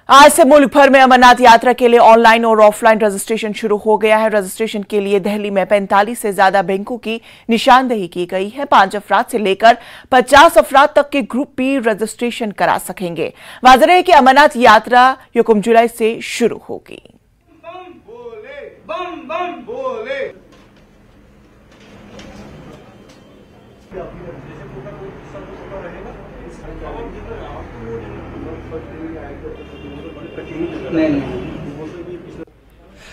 आज से मुल्क भर में अमरनाथ यात्रा के लिए ऑनलाइन और ऑफलाइन रजिस्ट्रेशन शुरू हो गया है। रजिस्ट्रेशन के लिए दिल्ली में 45 से ज्यादा बैंकों की निशानदेही की गई है। 5 अफराद से लेकर 50 अफराद तक के ग्रुप भी रजिस्ट्रेशन करा सकेंगे। वाज़ेह है कि अमरनाथ यात्रा 1 जुलाई से शुरू होगी। बम बम बोले।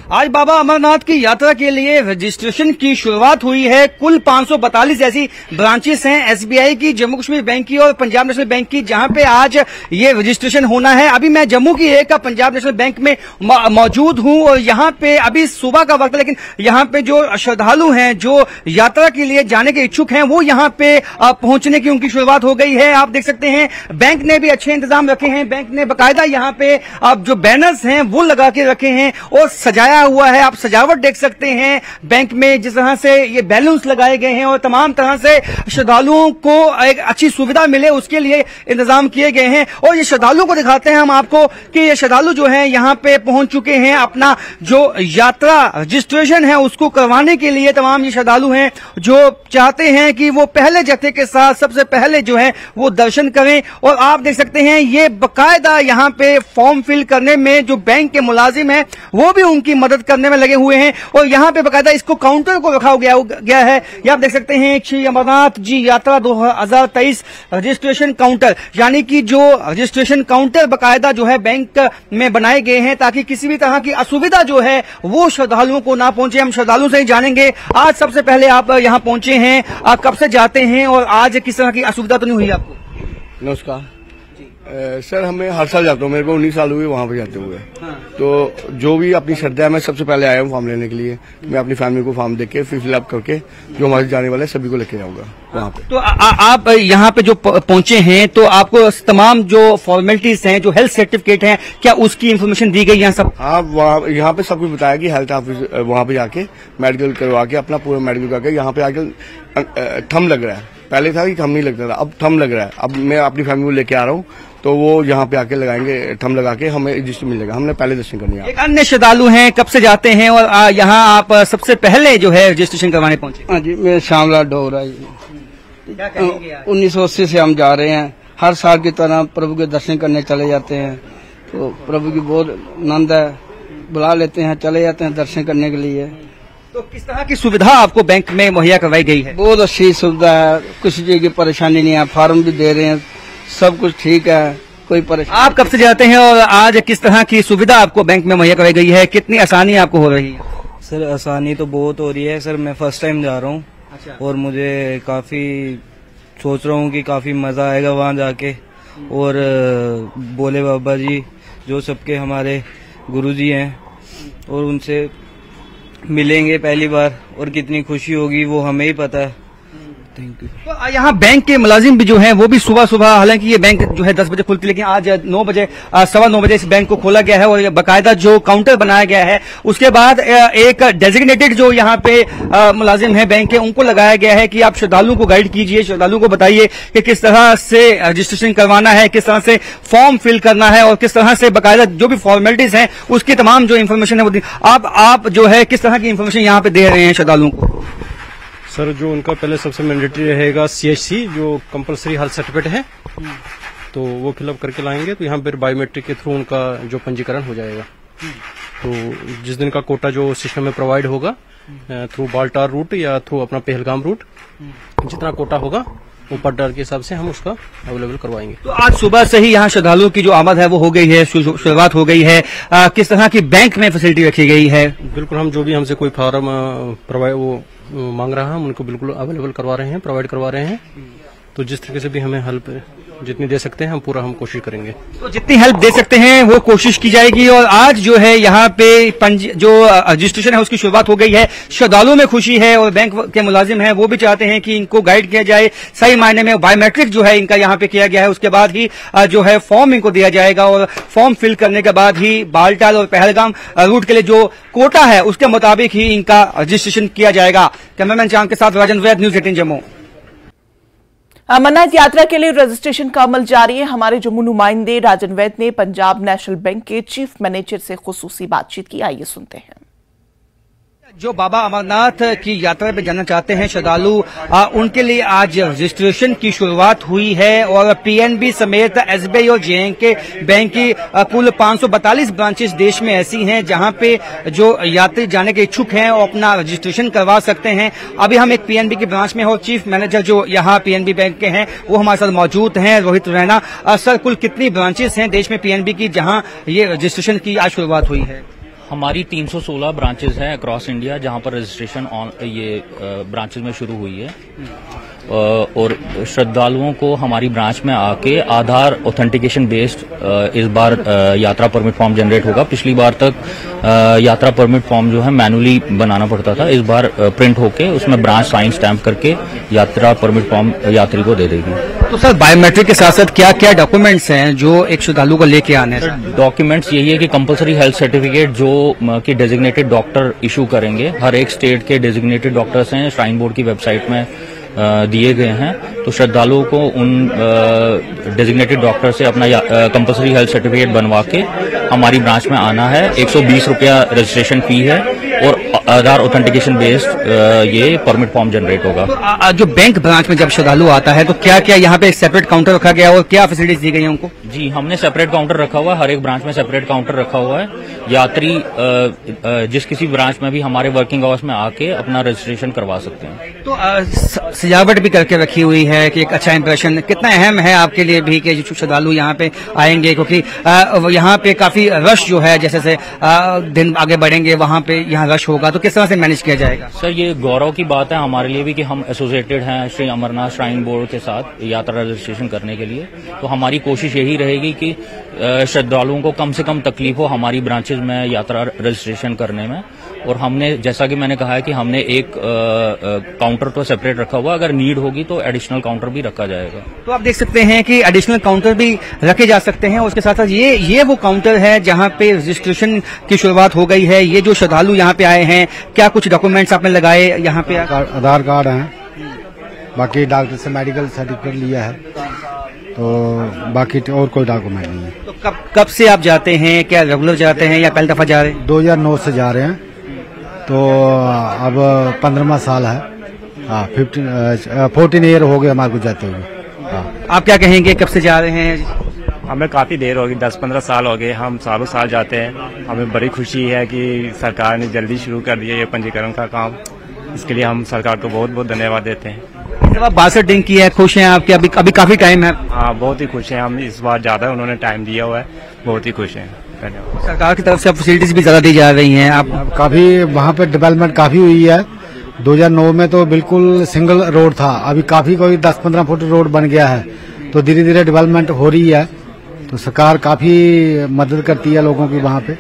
आज बाबा अमरनाथ की यात्रा के लिए रजिस्ट्रेशन की शुरुआत हुई है। कुल 542 ऐसी ब्रांचेस हैं एसबीआई की, जम्मू कश्मीर बैंक की और पंजाब नेशनल बैंक की, जहां पे आज ये रजिस्ट्रेशन होना है। अभी मैं जम्मू की एक पंजाब नेशनल बैंक में मौजूद हूं और यहां पे अभी सुबह का वक्त है, लेकिन यहां पे जो श्रद्धालु हैं, जो यात्रा के लिए जाने के इच्छुक हैं, वो यहां पे पहुंचने की उनकी शुरुआत हो गई है। आप देख सकते हैं बैंक ने भी अच्छे इंतजाम रखे हैं। बैंक ने बाकायदा यहां पे जो बैनर्स हैं वो लगा के रखे हैं और सजाया हुआ है। आप सजावट देख सकते हैं बैंक में, जिस तरह से ये बैलून्स लगाए गए हैं और तमाम तरह से श्रद्धालुओं को एक अच्छी सुविधा मिले उसके लिए इंतजाम किए गए हैं। और ये श्रद्धालुओं को दिखाते हैं हम आपको कि ये श्रद्धालु जो हैं यहाँ पे पहुंच चुके हैं। अपना जो यात्रा रजिस्ट्रेशन है उसको करवाने के लिए तमाम ये श्रद्धालु हैं जो चाहते हैं कि वो पहले जत्थे के साथ सबसे पहले जो है वो दर्शन करें। और आप देख सकते हैं ये बाकायदा यहाँ पे फॉर्म फिल करने में जो बैंक के मुलाजिम हैं वो भी उनकी मदद करने में लगे हुए हैं। और यहाँ पे बाकायदा इसको काउंटर को रखा गया है। ये आप देख सकते हैं श्री अमरनाथ जी यात्रा 2023 रजिस्ट्रेशन काउंटर, यानी कि जो रजिस्ट्रेशन काउंटर बाकायदा जो है बैंक में बनाए गए हैं ताकि किसी भी तरह की असुविधा जो है वो श्रद्धालुओं को ना पहुंचे। हम श्रद्धालुओं से ही जानेंगे। आज सबसे पहले आप यहाँ पहुंचे हैं, आप कब से जाते हैं और आज किस तरह की असुविधा तो नहीं हुई आपको? नमस्कार सर, हमें हर साल जाता हूँ, मेरे को 19 साल हुए वहाँ पे जाते हुए। हाँ। तो जो भी अपनी श्रद्धा है, मैं सबसे पहले आया हूँ फॉर्म लेने के लिए। मैं अपनी फैमिली को फॉर्म देके फिर फिलअप करके जो हमारे जाने वाले सभी को लेके जाऊंगा वहाँ पे। तो आप यहाँ पे जो पहुंचे हैं तो आपको तमाम जो फॉर्मेलिटीज हैं, जो हेल्थ सर्टिफिकेट हैं, क्या उसकी इन्फॉर्मेशन दी गई यहाँ सब? हाँ, यहाँ पे सब कुछ बताया कि हेल्थ ऑफिस वहाँ पे जाके मेडिकल करवा के अपना पूरा मेडिकल करके यहाँ पे आके थंब लग रहा है। पहले था कि थंब नहीं लगता था, अब थंब लग रहा है। अब मैं अपनी फैमिली को लेके आ रहा हूँ तो वो यहाँ पे आके लगाएंगे, थंब लगा के हमें रजिस्टर मिलेगा। हमने पहले दर्शन करनी है। एक अन्य श्रद्धालु हैं, कब से जाते हैं और यहाँ आप सबसे पहले जो है रजिस्ट्रेशन करवाने पहुंचे? हाँ जी, मैं श्यामलाल डोगरा जी। क्या कहेंगे? 1980 से हम जा रहे हैं। हर साल की तरह प्रभु के दर्शन करने चले जाते हैं। तो प्रभु की बहुत आनंद है, बुला लेते हैं, चले जाते हैं दर्शन करने के लिए। तो किस तरह की सुविधा आपको बैंक में मुहैया करवाई गई है? बहुत अच्छी सुविधा है, किसी चीज की परेशानी नहीं है। फॉर्म भी दे रहे हैं, सब कुछ ठीक है, कोई परेशानी। आप कब से जाते हैं और आज किस तरह की सुविधा आपको बैंक में मुहैया करवाई गई है? कितनी आसानी आपको हो रही है? सर आसानी तो बहुत हो रही है सर। मैं फर्स्ट टाइम जा रहा हूँ। अच्छा। और मुझे काफी सोच रहा हूँ कि काफी मजा आएगा वहाँ जाके। और भोले बाबा जी जो सबके हमारे गुरुजी हैं और उनसे मिलेंगे पहली बार और कितनी खुशी होगी वो हमें ही पता है। Thank you. तो यहाँ बैंक के मुलाजिम भी जो हैं वो भी सुबह, हालांकि ये बैंक जो है 10 बजे खुलती है, लेकिन आज 9 बजे 9:15 बजे इस बैंक को खोला गया है और बाकायदा जो काउंटर बनाया गया है उसके बाद एक डेजिग्नेटेड जो यहाँ पे मुलाजिम है बैंक के, उनको लगाया गया है कि आप श्रद्धालुओं को गाइड कीजिए, श्रद्धालुओं को बताइए कि किस तरह से रजिस्ट्रेशन करवाना है, किस तरह से फॉर्म फिल करना है और किस तरह से बाकायदा जो भी फॉर्मेलिटीज हैं उसकी तमाम जो इन्फॉर्मेशन है वो आप जो है किस तरह की इन्फॉर्मेशन यहाँ पे दे रहे हैं श्रद्धालुओं को? सर जो उनका पहले सबसे मैंडेटरी रहेगा CHC जो कंपलसरी हेल्थ सर्टिफिकेट है, तो वो फिलअप करके लाएंगे। तो यहाँ पर बायोमेट्रिक के थ्रू उनका जो पंजीकरण हो जाएगा। तो जिस दिन का कोटा जो सिस्टम में प्रोवाइड होगा थ्रू बाल्टार रूट या थ्रू अपना पहलगाम रूट, जितना कोटा होगा वो पर डर के हिसाब से हम उसका अवेलेबल करवाएंगे। तो आज सुबह से ही यहाँ श्रद्धालुओं की जो आमद है वो हो गई है, शुरुआत हो गई है। किस तरह की बैंक में फैसिलिटी रखी गई है? बिल्कुल, हम जो भी हमसे कोई फार्म प्रोवाइड वो मांग रहा है हम उनको बिल्कुल अवेलेबल करवा रहे हैं, प्रोवाइड करवा रहे हैं। तो जिस तरीके से भी हमें हेल्प जितनी दे सकते हैं हम कोशिश करेंगे। तो जितनी हेल्प दे सकते हैं वो कोशिश की जाएगी। और आज जो है यहाँ पे जो रजिस्ट्रेशन है उसकी शुरुआत हो गई है। श्रद्धालुओं में खुशी है और बैंक के मुलाजिम हैं वो भी चाहते हैं कि इनको गाइड किया जाए। सही मायने में बायोमेट्रिक जो है इनका यहाँ पे किया गया है, उसके बाद ही जो है फॉर्म इनको दिया जाएगा और फॉर्म फिल करने के बाद ही बालटाल और पहलगाम रूट के लिए जो कोटा है उसके मुताबिक ही इनका रजिस्ट्रेशन किया जाएगा। कैमरामैन चांद के साथ राजन वैद, न्यूज़ 18 जम्मू। अमरनाथ यात्रा के लिए रजिस्ट्रेशन का अमल जारी है। हमारे जम्मू नुमाइंदे राजन वैद ने पंजाब नेशनल बैंक के चीफ मैनेजर से खुसूसी बातचीत की। आइए सुनते हैं। जो बाबा अमरनाथ की यात्रा पे जाना चाहते हैं श्रद्धालु, उनके लिए आज रजिस्ट्रेशन की शुरुआत हुई है और पीएनबी समेत एसबीआई और जेएनके बैंक की कुल 542 ब्रांचेस देश में ऐसी हैं जहां पे जो यात्री जाने के इच्छुक हैं वो अपना रजिस्ट्रेशन करवा सकते हैं। अभी हम एक पीएनबी की ब्रांच में और चीफ मैनेजर जो यहाँ पीएनबी बैंक के हैं वो हमारे साथ मौजूद हैं, रोहित रैना। सर, कुल कितनी ब्रांचेस हैं देश में पीएनबी की जहां ये रजिस्ट्रेशन की आज शुरुआत हुई है? हमारी 316 ब्रांचेस हैं अक्रॉस इंडिया जहां पर रजिस्ट्रेशन ये ब्रांचेस में शुरू हुई है और श्रद्धालुओं को हमारी ब्रांच में आके आधार ऑथेंटिकेशन बेस्ड इस बार यात्रा परमिट फॉर्म जनरेट होगा। पिछली बार तक यात्रा परमिट फॉर्म जो है मैनुअली बनाना पड़ता था, इस बार प्रिंट होके उसमें ब्रांच साइन स्टैंप करके यात्रा परमिट फॉर्म यात्री को दे देगी। तो सर, बायोमेट्रिक के साथ साथ क्या क्या डॉक्यूमेंट्स हैं जो एक श्रद्धालु को लेके आने हैं? डॉक्यूमेंट्स यही है कि कंपलसरी हेल्थ सर्टिफिकेट जो कि डेजिग्नेटेड डॉक्टर इशू करेंगे, हर एक स्टेट के डेजिग्नेटेड डॉक्टर्स हैं, श्राइन बोर्ड की वेबसाइट में दिए गए हैं। तो श्रद्धालुओं को उन डेजिग्नेटेड डॉक्टर से अपना कंपलसरी हेल्थ सर्टिफिकेट बनवा के हमारी ब्रांच में आना है। 120 रुपया रजिस्ट्रेशन फी है और आधार ऑथेंटिकेशन बेस्ड ये परमिट फॉर्म जनरेट होगा। तो जो बैंक ब्रांच में जब श्रद्धालु आता है तो क्या क्या यहाँ पे सेपरेट काउंटर रखा गया और क्या फैसिलिटीज दी गई है उनको? जी, हमने सेपरेट काउंटर रखा हुआ है, हर एक ब्रांच में सेपरेट काउंटर रखा हुआ है। यात्री जिस किसी ब्रांच में भी हमारे वर्किंग आवर्स में आके अपना रजिस्ट्रेशन करवा सकते हैं। तो सजावट भी करके रखी हुई है कि एक अच्छा इंप्रेशन कितना अहम है आपके लिए भी कि जो श्रद्धालु यहाँ पे आएंगे, क्योंकि यहाँ पे काफी रश जो है जैसे से दिन आगे बढ़ेंगे वहाँ पे यहाँ रश होगा, तो किस तरह से मैनेज किया जाएगा? सर, ये गौरव की बात है हमारे लिए भी कि हम एसोसिएटेड हैं श्री अमरनाथ श्राइन बोर्ड के साथ यात्रा रजिस्ट्रेशन करने के लिए। तो हमारी कोशिश यही रहेगी कि श्रद्धालुओं को कम से कम तकलीफ हो हमारी ब्रांचेज में यात्रा रजिस्ट्रेशन करने में। और हमने, जैसा कि मैंने कहा है कि हमने एक काउंटर तो सेपरेट रखा हुआ, अगर नीड होगी तो एडिशनल काउंटर भी रखा जाएगा। तो आप देख सकते हैं कि एडिशनल काउंटर भी रखे जा सकते हैं। उसके साथ साथ ये वो काउंटर है जहां पे रजिस्ट्रेशन की शुरुआत हो गई है। ये जो श्रद्धालु यहाँ पे आए हैं, क्या कुछ डॉक्यूमेंट्स आपने लगाए यहाँ पे? आधार कार्ड है, बाकी डॉक्टर से मेडिकल सर्टिफिकेट लिया है, तो बाकी और कोई डॉक्यूमेंट नहीं है। तो कब से आप जाते हैं? क्या रेगुलर जाते हैं या पहली दफा जा रहे हैं? 2009 से जा रहे हैं, तो अब 15वां साल है। हाँ, 14 ईयर हो गए हमारे को जाते हुए। हाँ। आप क्या कहेंगे, कब से जा रहे हैं? हमें काफ़ी देर हो गई, 10-15 साल हो गए, हम सालों साल जाते हैं। हमें बड़ी खुशी है कि सरकार ने जल्दी शुरू कर दिया ये पंजीकरण का काम। इसके लिए हम सरकार को बहुत बहुत धन्यवाद देते हैं। 62 दिन की है, खुश हैं आपके? अभी काफी टाइम है। हाँ, बहुत ही खुश हैं हम, इस बार ज़्यादा उन्होंने टाइम दिया हुआ है, बहुत ही खुश हैं। धन्यवाद। सरकार की तरफ से फैसिलिटीज भी ज़्यादा दी जा रही हैं। आप काफी वहाँ पे डेवलपमेंट काफी हुई है। 2009 में तो बिल्कुल सिंगल रोड था, अभी काफी कोई 10-15 फुट रोड बन गया है, तो धीरे धीरे डेवलपमेंट हो रही है। तो सरकार काफी मदद करती है लोगों की वहाँ पे।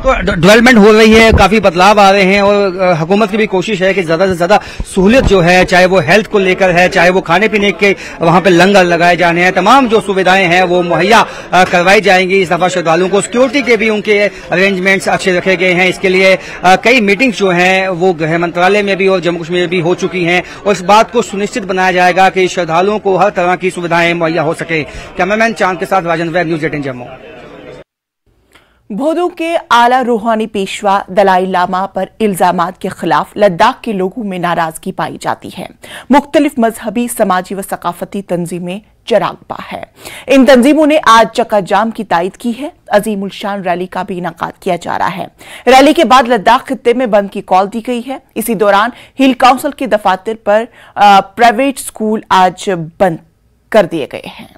तो डेवलपमेंट हो रही है, काफी बदलाव आ रहे हैं और हुकूमत की भी कोशिश है कि ज्यादा से ज्यादा सहूलियत जो है, चाहे वो हेल्थ को लेकर है, चाहे वो खाने पीने के वहाँ पे लंगर लगाए जाने हैं, तमाम जो सुविधाएं हैं वो मुहैया करवाई जाएंगी इस दफा श्रद्धालुओं को। सिक्योरिटी के भी उनके अरेंजमेंट्स अच्छे रखे गए हैं। इसके लिए कई मीटिंग्स जो हैं वो गृह मंत्रालय में भी और जम्मू कश्मीर में भी हो चुकी हैं और इस बात को सुनिश्चित बनाया जाएगा कि श्रद्धालुओं को हर तरह की सुविधाएं मुहैया हो सके। कैमरामैन चांद के साथ राजन वैद, न्यूज़ 18 जम्मू। बोधो के आला रूहानी पेशवा दलाई लामा पर इल्जामात के खिलाफ लद्दाख के लोगों में नाराजगी पाई जाती है। मुख्तलिफ मजहबी, समाजी व सकाफती तंजीमें चरागबा है। इन तंजीमों ने आज चक्का जाम की तायद की है। अजीमुल शान रैली का भी इनेकाद किया जा रहा है। रैली के बाद लद्दाख खित्ते में बंद की कॉल दी गई है। इसी दौरान हिल काउंसिल के दफातर पर प्राइवेट स्कूल आज बंद कर दिए गए हैं।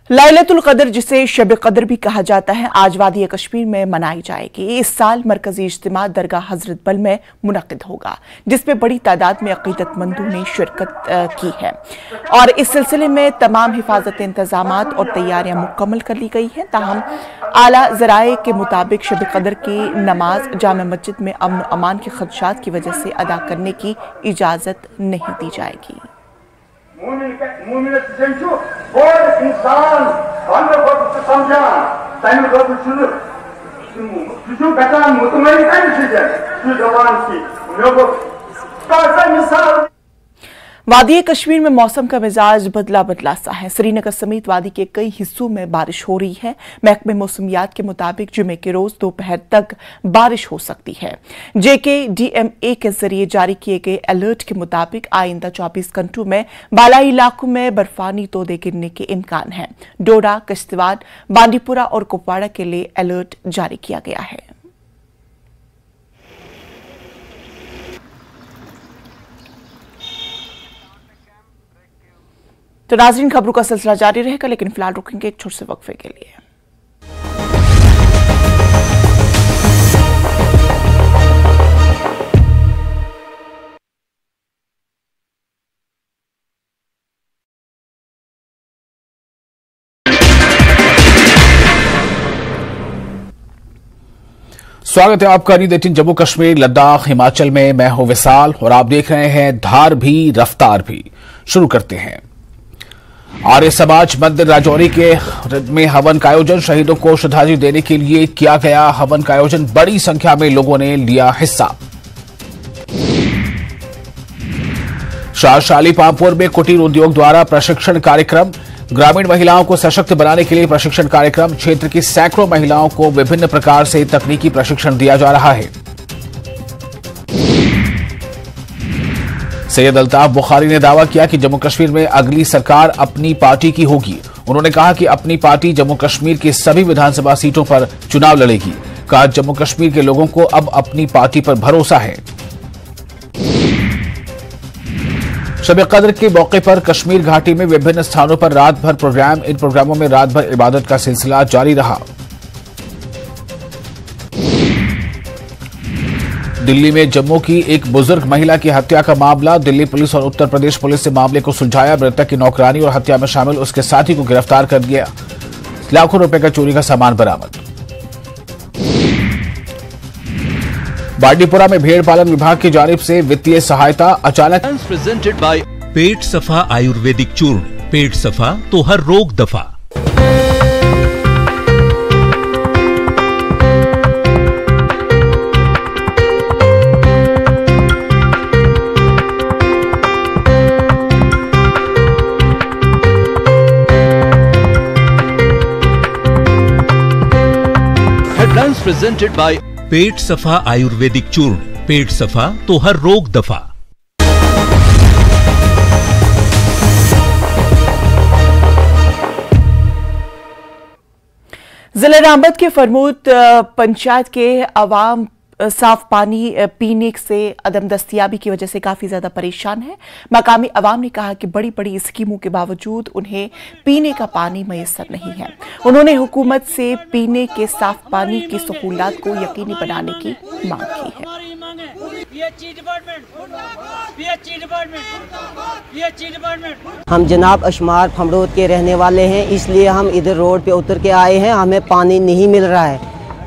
लैलतुल कदर, जिसे शब कदर भी कहा जाता है, आज वादी कश्मीर में मनाई जाएगी। इस साल मरकजी इज्तिमा दरगाह हजरत बल में मुनक्किद होगा, जिसमें बड़ी तादाद में अकीदतमंदों ने शिरकत की है और इस सिलसिले में तमाम हिफाजत इंतजामात और तैयारियां मुकम्मल कर ली गई हैं। ताहम आला ज़राए के मुताबिक शब कदर की नमाज जामे मस्जिद में अमन अमान के खदशात की वजह से अदा करने की इजाज़त नहीं दी जाएगी। वादी कश्मीर में मौसम का मिजाज बदला बदला सा है। श्रीनगर समेत वादी के कई हिस्सों में बारिश हो रही है। महकमे मौसमियात के मुताबिक जुमे के रोज दोपहर तक बारिश हो सकती है। JKDMA के जरिए जारी किए गए अलर्ट के मुताबिक आइंदा 24 घंटों में बालाई इलाकों में बर्फानी तोदे गिरने के इम्कान है। डोडा, किश्तवाड़, बांडीपुरा और कुपवाड़ा के लिए अलर्ट जारी किया गया है। तो नाज़रीन, खबरों का सिलसिला जारी रहेगा, लेकिन फिलहाल रुकेंगे एक छोटे से वक्फे के लिए। स्वागत है आपका न्यूज़ 18 जम्मू कश्मीर लद्दाख हिमाचल में। मैं हूं विशाल और आप देख रहे हैं धार भी रफ्तार भी। शुरू करते हैं। आर्य समाज मंदिर राजौरी के में हवन का आयोजन, शहीदों को श्रद्धांजलि देने के लिए किया गया हवन का आयोजन। बड़ी संख्या में लोगों ने लिया हिस्सा। शाहशाली पामपुर में कुटीर उद्योग द्वारा प्रशिक्षण कार्यक्रम, ग्रामीण महिलाओं को सशक्त बनाने के लिए प्रशिक्षण कार्यक्रम। क्षेत्र की सैकड़ों महिलाओं को विभिन्न प्रकार से तकनीकी प्रशिक्षण दिया जा रहा है। सैयद अल्ताफ बुखारी ने दावा किया कि जम्मू कश्मीर में अगली सरकार अपनी पार्टी की होगी। उन्होंने कहा कि अपनी पार्टी जम्मू कश्मीर की सभी विधानसभा सीटों पर चुनाव लड़ेगी। कहा जम्मू कश्मीर के लोगों को अब अपनी पार्टी पर भरोसा है। शब कद्र के मौके पर कश्मीर घाटी में विभिन्न स्थानों पर रात भर प्रोग्राम। इन प्रोग्रामों में रात भर इबादत का सिलसिला जारी रहा। दिल्ली में जम्मू की एक बुजुर्ग महिला की हत्या का मामला। दिल्ली पुलिस और उत्तर प्रदेश पुलिस ने मामले को सुलझाया। मृतक की नौकरानी और हत्या में शामिल उसके साथी को गिरफ्तार कर दिया। लाखों रुपए का चोरी का सामान बरामद। बांडीपुरा में भेड़ पालन विभाग की जानिब से वित्तीय सहायता अचानक। प्रेजेंटेड बाय पेट सफा आयुर्वेदिक चूर्ण। पेट सफा तो हर रोग दफा। हेडलाइंस प्रेजेंटेड बाय पेट सफा आयुर्वेदिक चूर्ण। पेट सफा तो हर रोग दफा। जिला रामबद के फरमूद पंचायत के अवाम साफ पानी पीने से अदम दस्तियाबी की वजह से काफी ज्यादा परेशान है। मकामी अवाम ने कहा कि बड़ी बड़ी स्कीमों के बावजूद उन्हें पीने का पानी मैसर नहीं है। उन्होंने हुकूमत से पीने के साफ पानी की सहूलत को यकीनी बनाने की मांग की है। हम जनाब अशमार फमरोद के रहने वाले हैं, इसलिए हम इधर रोड पे उतर के आए हैं। हमें पानी नहीं मिल रहा है,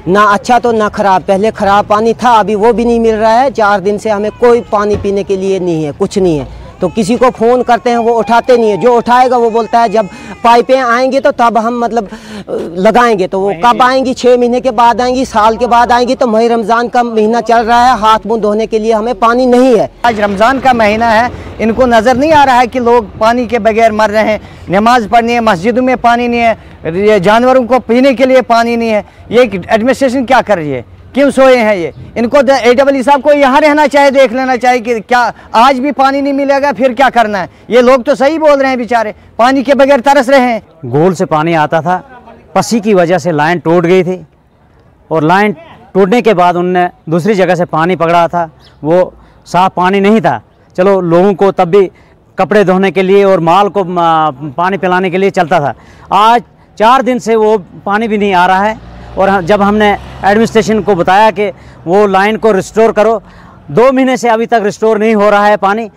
ना अच्छा तो ना खराब। पहले खराब पानी था, अभी वो भी नहीं मिल रहा है। 4 दिन से हमें कोई पानी पीने के लिए नहीं है, कुछ नहीं है। तो किसी को फ़ोन करते हैं, वो उठाते नहीं है। जो उठाएगा वो बोलता है जब पाइपें आएंगी तो तब हम मतलब लगाएंगे। तो वो कब आएंगी? 6 महीने के बाद आएंगी, साल के बाद आएंगी। तो मई रमज़ान का महीना चल रहा है, हाथ मुंह धोने के लिए हमें पानी नहीं है। आज रमज़ान का महीना है, इनको नज़र नहीं आ रहा है कि लोग पानी के बगैर मर रहे हैं। नमाज पढ़नी है, मस्जिदों में पानी नहीं है, जानवरों को पीने के लिए पानी नहीं है। ये एडमिनिस्ट्रेशन क्या कर रही है? क्यों सोए हैं ये? इनको AEE साहब को यहाँ रहना चाहिए, देख लेना चाहिए कि क्या आज भी पानी नहीं मिलेगा, फिर क्या करना है। ये लोग तो सही बोल रहे हैं, बेचारे पानी के बगैर तरस रहे हैं। गोल से पानी आता था, पसी की वजह से लाइन टूट गई थी और लाइन टूटने के बाद उनने दूसरी जगह से पानी पकड़ा था, वो साफ पानी नहीं था। चलो लोगों को तब भी कपड़े धोने के लिए और माल को पानी पिलाने के लिए चलता था। आज 4 दिन से वो पानी भी नहीं आ रहा है। और जब हमने एडमिनिस्ट्रेशन को बताया कि वो लाइन को रिस्टोर करो, 2 महीने से अभी तक रिस्टोर नहीं हो रहा है पानी।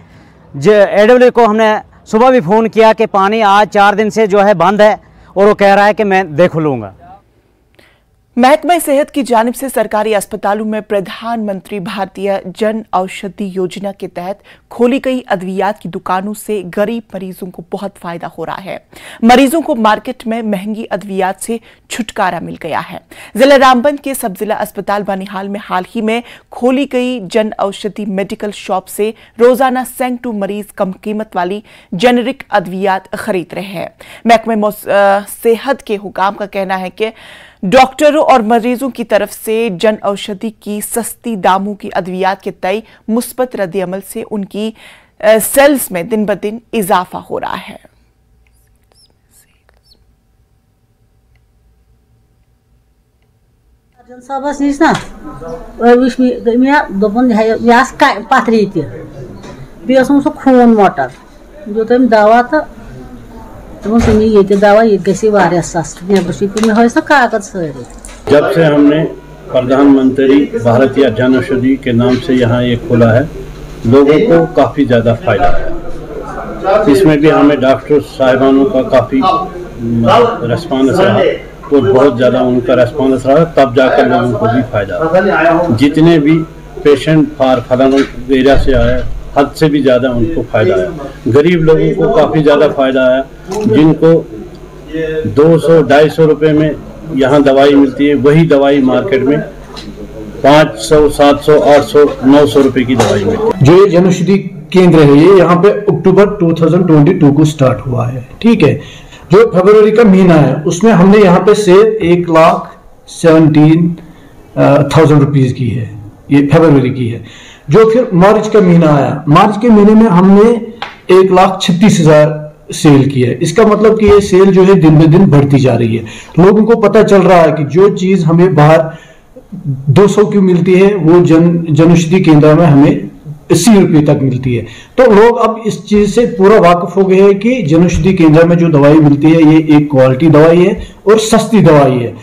AEE को हमने सुबह भी फ़ोन किया कि पानी आज 4 दिन से जो है बंद है, और वो कह रहा है कि मैं देख लूँगा। महकमा सेहत की जानिब से सरकारी अस्पतालों में प्रधानमंत्री भारतीय जन औषधि योजना के तहत खोली गई अद्वियात की दुकानों से गरीब मरीजों को बहुत फायदा हो रहा है। मरीजों को मार्केट में महंगी अद्वियात से छुटकारा मिल गया है। जिला रामबन के सब जिला अस्पताल बनिहाल में हाल ही में खोली गई जन औषधि मेडिकल शॉप से रोजाना सैकड़ों मरीज कम कीमत वाली जेनेरिक अद्वियात खरीद रहे हैं। महकमे सेहत के हुकाम का कहना है कि डॉक्टरों और मरीजों की तरफ से जन औषधि की सस्ती दामों की अद्वियात के तय मुस्बत रद्द-ए-अमल से उनकी सेल्स में दिन ब दिन इजाफा हो रहा है। साहबस निश ना वुच दोपन पथरी तह खून मोटर जो तम दवा तो ये दवा ये कागज सारी। जब से हमने प्रधानमंत्री भारतीय जन औषधि के नाम से यहाँ ये खोला है, लोगों को काफ़ी ज़्यादा फायदा है। इसमें भी हमें डॉक्टर साहिबानों का काफ़ी रेस्पॉन्स रहा और बहुत ज़्यादा उनका रेस्पॉन्स रहा, तब जाकर लोगों को भी फायदा। जितने भी पेशेंट फलाना एरिया से आए, हद से भी ज़्यादा उनको फायदा है। गरीब लोगों को काफ़ी ज़्यादा फायदा है, जिनको 200-250 रुपये में यहाँ दवाई मिलती है, वही दवाई मार्केट में 500, 700, 800, 900 रुपये की दवाई मिलती है। जो ये जन औषधि केंद्र है ये यहाँ पे अक्टूबर 2022 को स्टार्ट हुआ है, ठीक है। जो फरवरी का महीना है उसमें हमने यहाँ पे सेल 1,17,000 रुपीज की है, ये फरवरी की है। जो फिर मार्च का महीना आया, मार्च के महीने में हमने 1,36,000 सेल किया है। इसका मतलब कि ये सेल जो है दिन ब दिन बढ़ती जा रही है। लोगों को पता चल रहा है कि जो चीज हमें बाहर 200 की मिलती है वो जन औषधि केंद्र में हमें 80 रुपये तक मिलती है। तो लोग अब इस चीज से पूरा वाकिफ हो गए हैं कि जन औषधि केंद्र में जो दवाई मिलती है ये एक क्वालिटी दवाई है और सस्ती दवाई है।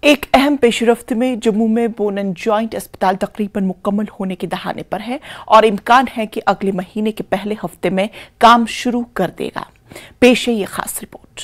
एक अहम पेशरफ्त में जम्मू में बोन एंड जॉइंट अस्पताल तकरीबन मुकम्मल होने के दहाने पर है और इम्कान है कि अगले महीने के पहले हफ्ते में काम शुरू कर देगा। पेश है ये खास रिपोर्ट।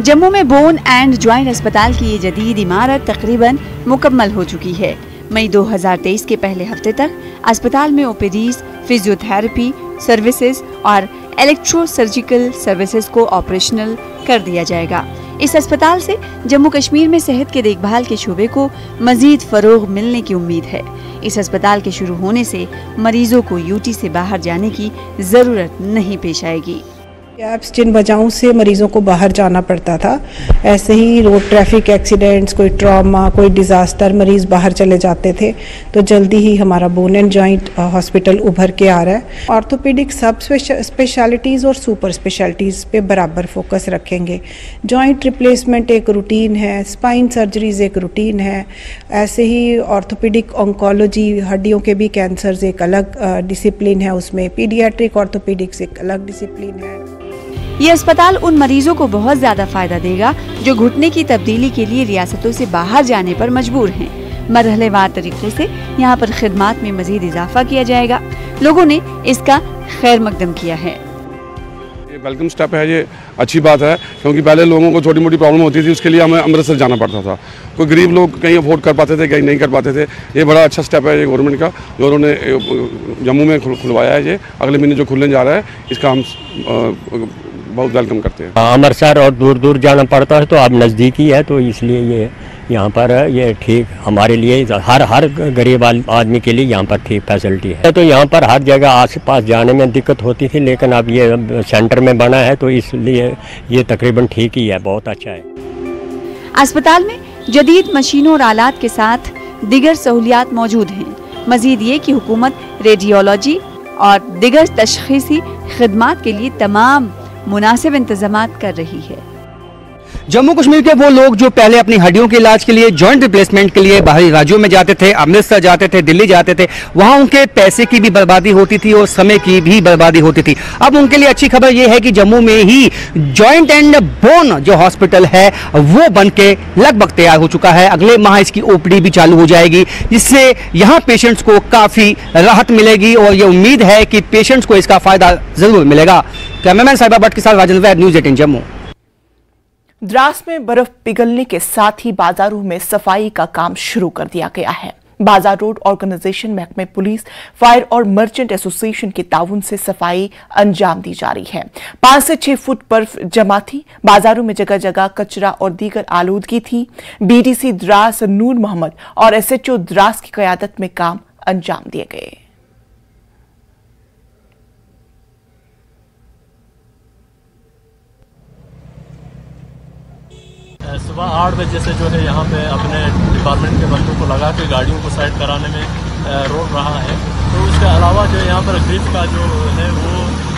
जम्मू में बोन एंड ज्वाइंट अस्पताल की ये जदीद इमारत तकरीबन मुकम्मल हो चुकी है। मई 2023 के पहले हफ्ते तक अस्पताल में ओपीडीज, फिजियोथेरेपी सर्विसेज और इलेक्ट्रो सर्जिकल सर्विसेज को ऑपरेशनल कर दिया जाएगा। इस अस्पताल से जम्मू कश्मीर में सेहत के देखभाल के शोबे को मजीद फरोग मिलने की उम्मीद है। इस अस्पताल के शुरू होने से मरीजों को यूटी से बाहर जाने की जरूरत नहीं पेश आएगी। गैप्स जिन वजहों से मरीज़ों को बाहर जाना पड़ता था, ऐसे ही रोड ट्रैफिक एक्सीडेंट्स, कोई ट्रॉमा, कोई डिज़ास्टर, मरीज़ बाहर चले जाते थे, तो जल्दी ही हमारा बोन एंड जॉइंट हॉस्पिटल उभर के आ रहा है। ऑर्थोपेडिक सब स्पेशलिटीज़ और सुपर स्पेशलिटीज़ पे बराबर फोकस रखेंगे। जॉइंट रिप्लेसमेंट एक रूटीन है, स्पाइन सर्जरीज एक रूटीन है, ऐसे ही ऑर्थोपेडिक ऑन्कोलॉजी, हड्डियों के भी कैंसर्स एक अलग डिसिप्लिन है, उसमें पीडियाट्रिक ऑर्थोपेडिक्स एक अलग डिसिप्लिन है। ये अस्पताल उन मरीजों को बहुत ज्यादा फायदा देगा जो घुटने की तब्दीली के लिए रियासतों से बाहर जाने पर मजबूर हैं। मरहलेवार तरीके से यहाँ पर खिदमात में मजीद इजाफा किया जाएगा। लोगों ने इसका खैर मकदम किया है। ये वेलकम स्टेप है, ये अच्छी बात है, क्योंकि पहले लोगों को छोटी मोटी प्रॉब्लम होती थी, उसके लिए हमें अमृतसर जाना पड़ता था। कोई गरीब लोग कहीं अफोर्ड कर पाते थे, कहीं नहीं कर पाते थे। ये बड़ा अच्छा स्टेप है ये गवर्नमेंट का, जो उन्होंने जम्मू में खुलवाया है। ये अगले महीने जो खुलने जा रहा है, इसका हम बहुत वेलकम करते हैं। अमृतसर और दूर दूर जाना पड़ता है, तो अब नज़दीक ही है, तो इसलिए ये यहाँ पर ये ठीक हमारे लिए, हर गरीब आदमी के लिए यहाँ पर ठीक फैसिलिटी है। तो यहाँ पर हर जगह आस पास जाने में दिक्कत होती थी, लेकिन अब ये सेंटर में बना है, तो इसलिए ये तकरीबन ठीक ही है, बहुत अच्छा है। अस्पताल में जदीद मशीनों और आलात के साथ दिगर सहूलियात मौजूद हैं। मजीद ये कि हुकूमत रेडियोलॉजी और दिगर तशखीसी खिदमात के लिए तमाम मुनासिब इंतजामात कर रही है। जम्मू कश्मीर के वो लोग जो पहले अपनी हड्डियों के इलाज के लिए, जॉइंट रिप्लेसमेंट के लिए बाहरी राज्यों में जाते थे, अमृतसर जाते थे, दिल्ली जाते थे, वहां उनके पैसे की भी बर्बादी होती थी और समय की भी बर्बादी होती थी। अब उनके लिए अच्छी खबर यह है कि जम्मू में ही जॉइंट एंड बोन जो हॉस्पिटल है वो बन के लगभग तैयार हो चुका है। अगले माह इसकी ओपीडी भी चालू हो जाएगी, जिससे यहाँ पेशेंट्स को काफी राहत मिलेगी और ये उम्मीद है कि पेशेंट्स को इसका फायदा जरूर मिलेगा। कैमरामैन साहिबा भट्ट के साथ राजेंद्र वैद, न्यूज़ 18 जम्मू। द्रास में बर्फ पिघलने के साथ ही बाजारों में सफाई का काम शुरू कर दिया गया है। बाजार रोड ऑर्गेनाइजेशन, महकमे पुलिस, फायर और मर्चेंट एसोसिएशन के ताउन से सफाई अंजाम दी जा रही है। 5 से 6 फुट बर्फ जमा थी। बाजारों में जगह जगह कचरा और दीगर आलूदगी थी। बीडीसी द्रास नूर मोहम्मद और एसएचओ द्रास की क़यादत में काम अंजाम दिए गए। सुबह 8 बजे से जो है यहाँ पे अपने डिपार्टमेंट के बंदों को लगा के गाड़ियों को साइड कराने में रोक रहा है। तो उसके अलावा जो यहाँ पर ग्रिप का जो है वो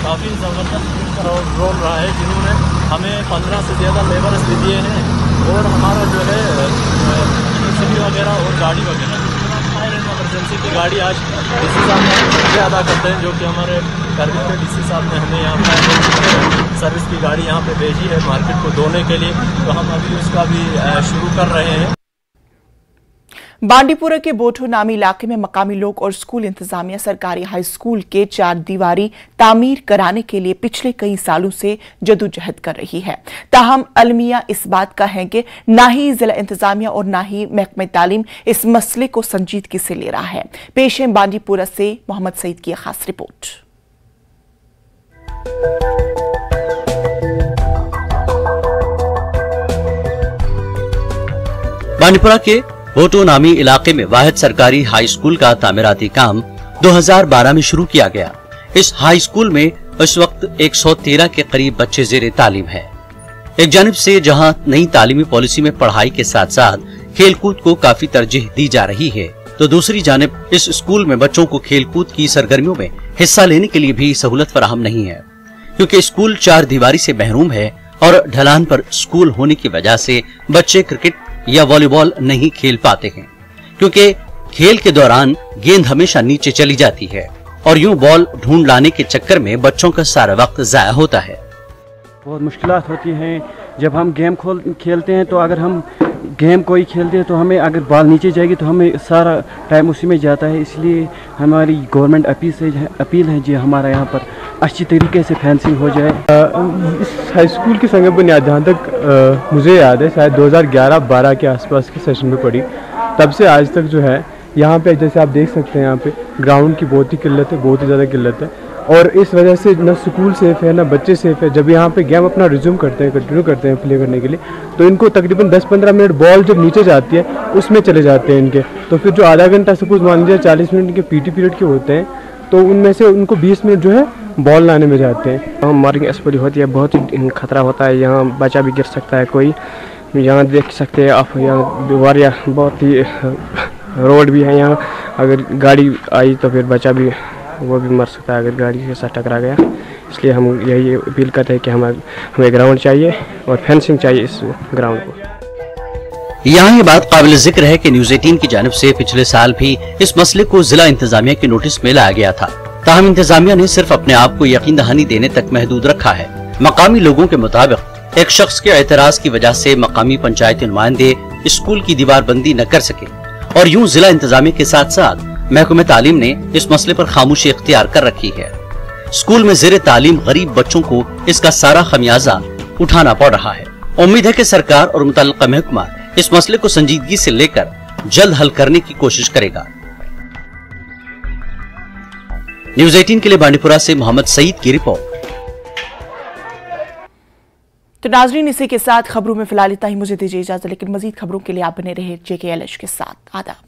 काफ़ी ज़बरदस्त रोल रहा है, जिन्होंने हमें 15 से ज़्यादा लेबर्स भी दिए हैं और हमारा जो है इलेक्ट्रिसिटी वगैरह और गाड़ी वगैरह, फायर एंड इमरजेंसी की गाड़ी आज डीसी साहब ने शुक्रिया अदा करते हैं, जो कि हमारे करगिल के डीसी साहब ने हमें यहाँ पर सर्विस की गाड़ी यहाँ पे भेजी है मार्केट को धोने के लिए। तो हम अभी उसका भी शुरू कर रहे हैं। बांडीपुरा के बोठो नामी इलाके में मकामी लोग और स्कूल इंतजामिया सरकारी हाई स्कूल के 4 दीवारी तामीर कराने के लिए पिछले कई सालों से जदोजहद कर रही है। ताहम अलमिया इस बात का है कि ना ही जिला इंतजामिया और ना ही महकमे तालीम इस मसले को संजीदगी से ले रहा है। पेश है बांडीपुरा से मोहम्मद सईद की खास रिपोर्ट। बांडीपुरा के बोटो नामी इलाके में वाहिद सरकारी हाई स्कूल का तामीराती काम 2012 में शुरू किया गया। इस हाई स्कूल में इस वक्त 113 के करीब बच्चे ज़ेरे तालीम हैं। एक जानिब से जहां नई तालीमी पॉलिसी में पढ़ाई के साथ साथ खेलकूद को काफी तरजीह दी जा रही है, तो दूसरी जानिब इस स्कूल में बच्चों को खेलकूद की सरगर्मियों में हिस्सा लेने के लिए भी सहूलत फराहम नहीं है, क्योंकि स्कूल 4 दीवारी से महरूम है और ढलान पर स्कूल होने की वजह से बच्चे क्रिकेट या वॉलीबॉल नहीं खेल पाते हैं, क्योंकि खेल के दौरान गेंद हमेशा नीचे चली जाती है और यूं बॉल ढूंढ लाने के चक्कर में बच्चों का सारा वक्त जाया होता है। बहुत मुश्किलात होती हैं जब हम गेम खेलते हैं। तो अगर हम गेम कोई खेलते हैं तो हमें अगर बॉल नीचे जाएगी तो हमें सारा टाइम उसी में जाता है। इसलिए हमारी गवर्नमेंट अपील है जी हमारा यहाँ पर अच्छी तरीके से फेंसिंग हो जाए। इस हाई स्कूल की संग बुनियाद जहाँ तक मुझे याद है शायद 2011-12 के आसपास के सेशन में पढ़ी, तब से आज तक जो है यहाँ पे जैसे आप देख सकते हैं यहाँ पे ग्राउंड की बहुत ही किल्लत है, बहुत ही ज़्यादा किल्लत है और इस वजह से न स्कूल सेफ़ है न बच्चे सेफ़ है। जब यहाँ पे गेम अपना रिज्यूम करते हैं, कंटिन्यू करते हैं प्ले करने के लिए, तो इनको तकरीबन 10-15 मिनट बॉल जब नीचे जाती है उसमें चले जाते हैं इनके। तो फिर जो आधा घंटा सपोज मान लीजिए 40 मिनट इनके पीटी पीरियड के होते हैं, तो उनमें से उनको 20 मिनट जो है बॉल लाने में जाते हैं। मार्किंग एक्सपोरी होती है, बहुत ही खतरा होता है, यहाँ बच्चा भी गिर सकता है कोई। यहाँ देख सकते हैं आप, यहाँ दीवार बहुत ही रोड भी है, यहाँ अगर गाड़ी आई तो फिर बच्चा भी वो भी मर सकता है अगर गाड़ी के साथ टकरा गया। इसलिए हम यही अपील करते हैं कि हमें ग्राउंड चाहिए और फेंसिंग चाहिए इस ग्राउंड को। यहाँ ये बात काबिल जिक्र है कि न्यूज़ 18 की जानिब से पिछले साल भी इस मसले को जिला इंतजामिया के नोटिस में लाया गया था, ताहम इंतजामिया ने सिर्फ अपने आप को यकीन दहानी देने तक महदूद रखा है। मकामी लोगों के मुताबिक एक शख्स के एतराज की वजह से मकामी पंचायती नुमाइंदे स्कूल की दीवारबंदी न कर सके और यूं जिला इंतजामिया के साथ साथ महकमे तालीम ने इस मसले पर खामोशी इख्तियार कर रखी है। स्कूल में ज़ेरे तालीम गरीब बच्चों को इसका सारा खमियाजा उठाना पड़ रहा है। उम्मीद है कि सरकार और मुतल्लिका महकमा इस मसले को संजीदगी से लेकर जल्द हल करने की कोशिश करेगा। न्यूज़ 18 के लिए बांडीपुरा से मोहम्मद सईद की रिपोर्ट। तो नाजरीन, इसी के साथ खबरों में फिलहाल इतना ही। मुझे दीजिए इजाजत, लेकिन मजीद खबरों के लिए आप बने रहे JKLH के साथ। आदाब।